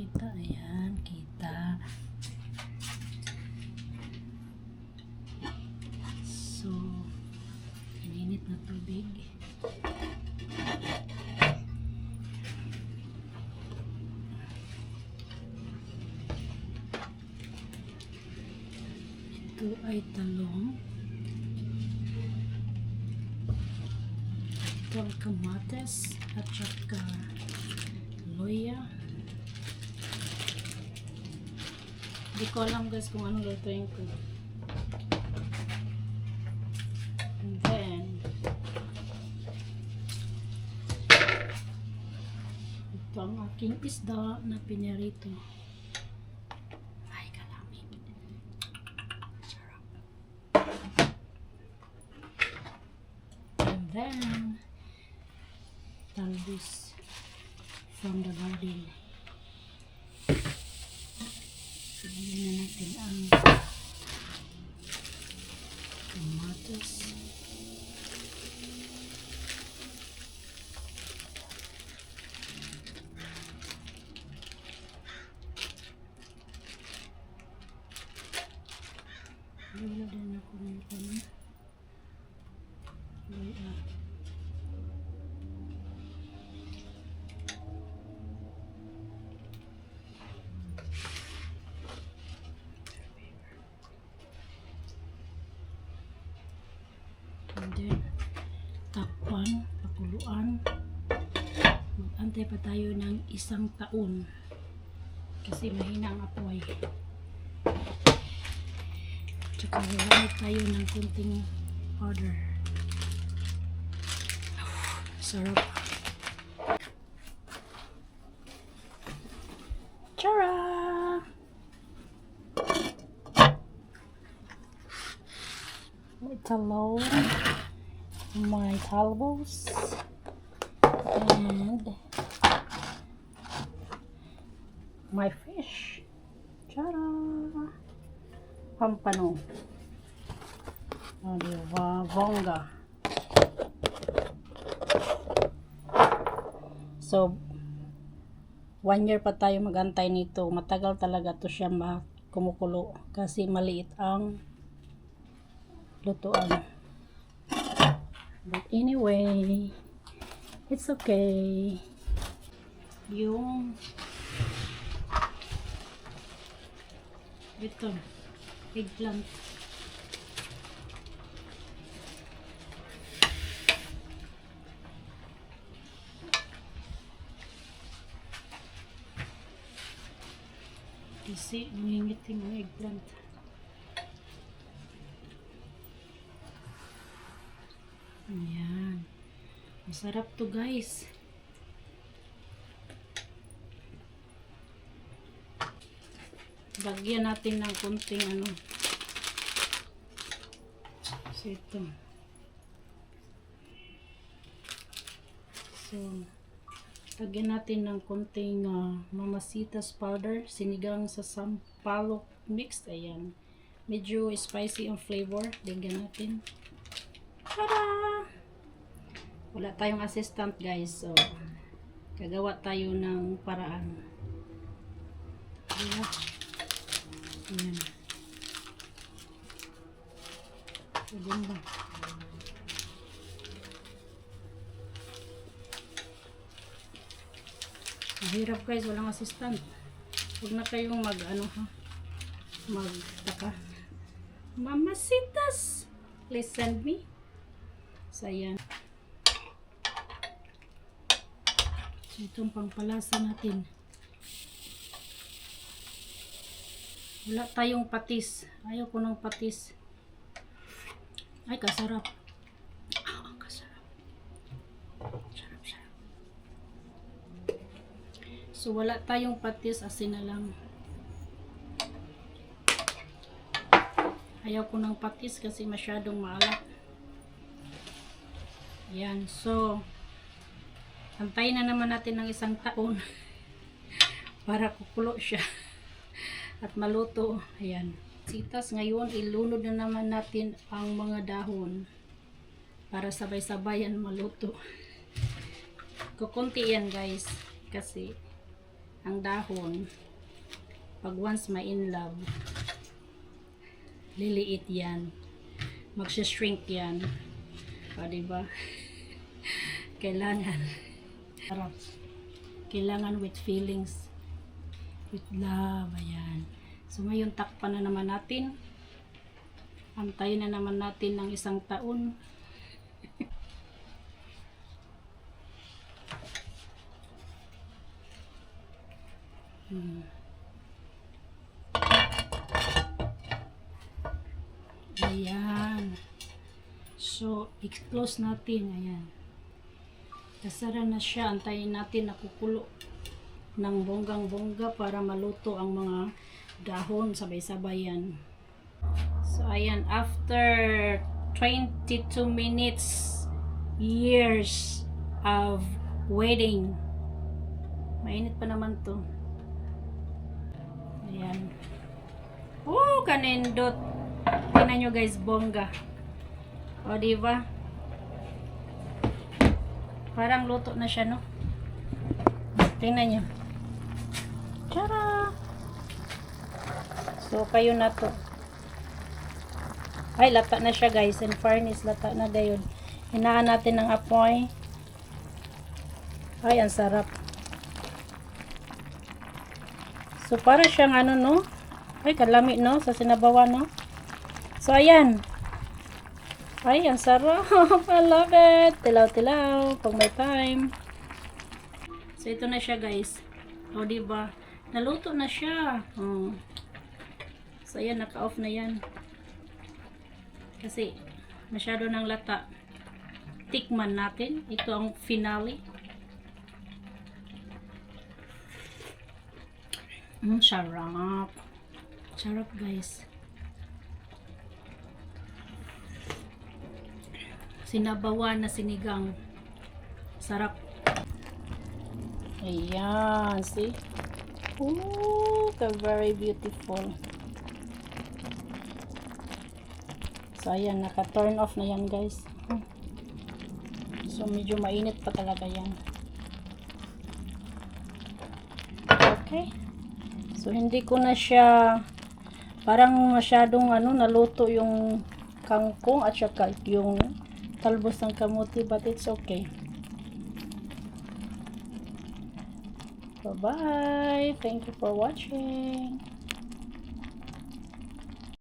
kita. Ayan, kita. So, ininit na tubig. Ito ay talong. Ito ang kamates at saka loya. Hindi ko alam guys kung anong lutuin ko. And then ito ang aking isda na pinirito. Ay, kalamig. Sarap. And then talbos from the garden. Lagyan na natin ang kamatis. Wala din ako ng kanya. And then, takpan, pakuluan. Mag-antay pa tayo ng 1 taon. Kasi mahina ang apoy. Tsaka gagamit tayo ng kunting powder. Sarap. Tara! Talong, my talbos, and my fish. Tara! Pampano. Diba? Bongga. So, 1 year pa tayo magantay nito. Matagal talaga to siya kumukulo kasi maliit ang lutuan. But anyway, it's okay. Yung ito, eggplant. Kasi malingit yung mga eggplant. Ayan. Masarap to guys. Lagyan natin ng kunting ano. So ito. So, lagyan natin ng kunting mamasitas powder. Sinigang sa sampalok mixed. Ayan. Medyo spicy ang flavor. Lagyan natin. Tada! Wala tayong assistant guys, so gagawa tayo ng paraan. Diba? Ayan. Ayan ba? Mahirap guys, walang assistant. Huwag na kayong magtaka. Mamasitas! Please send me. So, ayan. So, itong pangpalasa natin. Wala tayong patis. Ayaw ko ng patis. Ay, kasarap. Kasarap. Sarap, sarap. So, wala tayong patis. Asin na lang. Ayaw ko ng patis kasi masyadong maalat. Yan. So, antayin na naman natin ng 1 taon para kukulo siya at maluto. Ayan. Sitas ngayon, ilunod na naman natin ang mga dahon para sabay-sabayan maluto. Kukunti yan guys kasi ang dahon, pag once ma-in love, liliit yan. Magsha-shrink yan. O, diba? Kailangan. Sarap. Kailangan with feelings. With love. Ayan. So, ngayon takpan na naman natin. Antayin na naman natin ng 1 taon. Ayan. So, i-close natin. Ayan. Kasara na siya. Antayin natin na kukulo ng bonggang-bongga para maluto ang mga dahon. Sabay-sabay yan. So, ayan. After 22 minutes, years of waiting. Mainit pa naman to. Ayan. Oh, kanindot. Tingnan nyo guys, bongga. O, diba? Parang luto na siya, no? Tingnan nyo. Tara! So, kayo na to. Ay, lata na siya guys. In fairness, lata na gayon. Hinaan natin ng apoy. Ay, ang sarap. So, para siyang ano, no? Ay, kalami, no? Sa sinabawan, no? So, ayan. Ay, ang sarap. I love it. Tilaw-tilaw. Pag may time. So, ito na siya, guys. O, diba? Naluto na siya. So, ayan. Naka-off na yan. Kasi, masyado ng lata. Tikman natin. Ito ang finale. Sarap. Sarap, guys. Sinabawan na sinigang. Sarap. Ayan, see? Ooh, very beautiful. So, ayan, naka-turn off na yan, guys. So, medyo mainit pa talaga yan. Okay. So, hindi ko na siya parang masyadong naluto yung kangkong at saka yung talbos ng kamuti, but it's okay. Bye-bye. Thank you for watching.